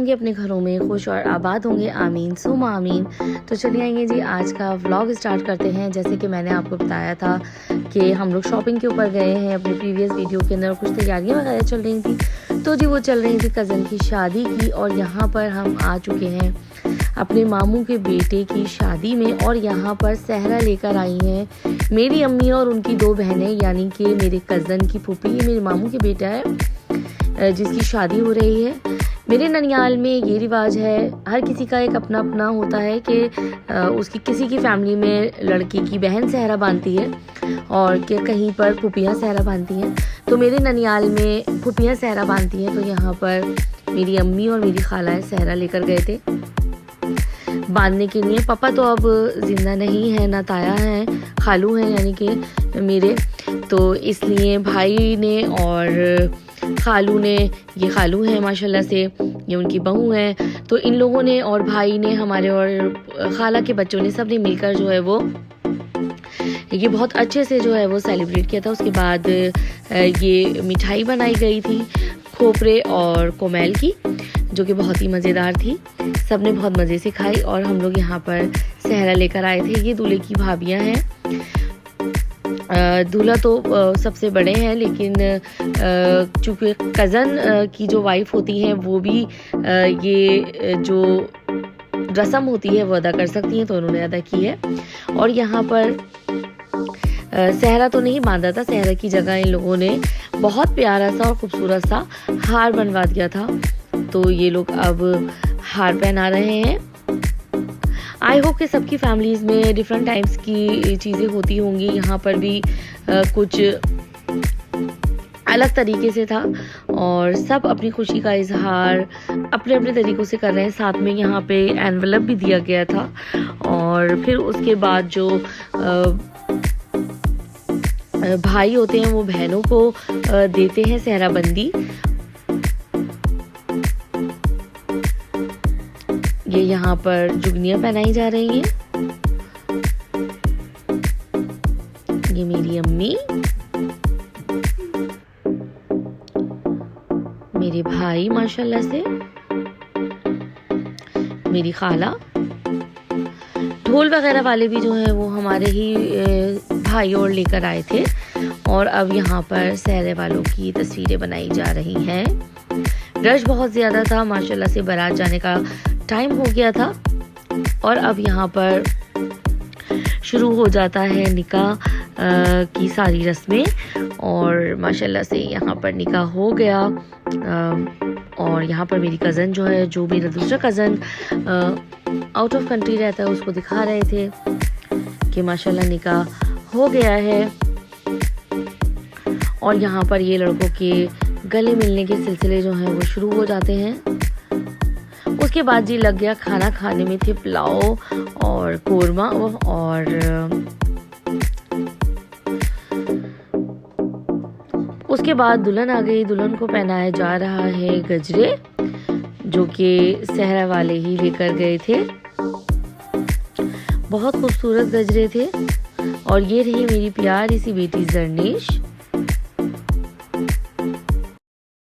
रहेंगे अपने घरों में, खुश और आबाद होंगे, आमीन सुम्मा आमीन। तो चलिए आएंगे जी, आज का व्लॉग स्टार्ट करते हैं। जैसे कि मैंने आपको बताया था कि हम लोग शॉपिंग के ऊपर गए हैं अपनी प्रीवियस वीडियो के अंदर, कुछ तैयारियां वगैरह चल रही थी। तो जी वो चल रही थी कज़न की शादी की, और यहाँ पर हम आ चुके हैं अपने मामू के बेटे की शादी में। और यहाँ पर सहरा लेकर आई हैं मेरी अम्मी और उनकी दो बहनें, यानी कि मेरे कज़न की फूफी, ये मेरे मामू के बेटा है जिसकी शादी हो रही है। मेरे ननियाल में ये रिवाज है, हर किसी का एक अपना अपना होता है कि उसकी किसी की फैमिली में लड़की की बहन सहरा बांधती है और कि कहीं पर फूफियाँ सहरा बांधती हैं। तो मेरे ननियाल में फूफियाँ सहरा बांधती हैं। तो यहाँ पर मेरी अम्मी और मेरी खाला सहरा लेकर गए थे बांधने के लिए। पापा तो अब ज़िंदा नहीं है, ना ताया हैं, खालू हैं यानी कि मेरे। तो इसलिए भाई ने और खालू ने, ये खालू हैं माशाल्लाह से, ये उनकी बहू हैं, तो इन लोगों ने और भाई ने, हमारे और खाला के बच्चों ने, सब ने मिलकर जो है वो ये बहुत अच्छे से जो है वो सेलिब्रेट किया था। उसके बाद ये मिठाई बनाई गई थी खोपरे और कोमेल की, जो कि बहुत ही मज़ेदार थी। सब ने बहुत मज़े से खाई और हम लोग यहाँ पर सहरा लेकर आए थे। ये दूल्हे की भाभियाँ हैं। दूल्हा तो सबसे बड़े हैं, लेकिन चूँकि कज़न की जो वाइफ होती हैं वो भी ये जो रस्म होती है वो अदा कर सकती हैं, तो उन्होंने अदा की है। और यहाँ पर सहरा तो नहीं बांधा था, सहरा की जगह इन लोगों ने बहुत प्यारा सा और खूबसूरत सा हार बनवा दिया था। तो ये लोग अब हार पहना रहे हैं। आई होप कि सबकी फैमिलीज़ में डिफरेंट टाइप्स की चीज़ें होती होंगी। यहाँ पर भी कुछ अलग तरीके से था और सब अपनी खुशी का इजहार अपने अपने तरीक़ों से कर रहे हैं। साथ में यहाँ पे एनवलप भी दिया गया था और फिर उसके बाद जो भाई होते हैं वो बहनों को देते हैं सहराबंदी। ये यहाँ पर जुगनियाँ पहनाई जा रही हैं। ये मेरी अम्मी, मेरे भाई माशाल्लाह से, मेरी खाला। ढोल वगैरह वाले भी जो है वो हमारे ही भाई और लेकर आए थे। और अब यहाँ पर सहरे वालों की तस्वीरें बनाई जा रही हैं। रश बहुत ज़्यादा था माशाल्लाह से, बारात जाने का टाइम हो गया था। और अब यहाँ पर शुरू हो जाता है निकाह की सारी रस्में, और माशाल्लाह से यहाँ पर निकाह हो गया। और यहाँ पर मेरी कज़न जो है, जो मेरा दूसरा कज़न आउट ऑफ कंट्री रहता है, उसको दिखा रहे थे कि माशाल्लाह निकाह हो गया है। और यहाँ पर ये लड़कों के गले मिलने के सिलसिले जो हैं वो शुरू हो जाते हैं। उसके बाद जी लग गया खाना खाने में, थे पुलाव और कोरमा। और उसके बाद दुल्हन आ गई। दुल्हन को पहनाया जा रहा है गजरे, जो कि सहरा वाले ही लेकर गए थे। बहुत खूबसूरत गजरे थे। और ये रही मेरी प्यारी सी बेटी जरनेश।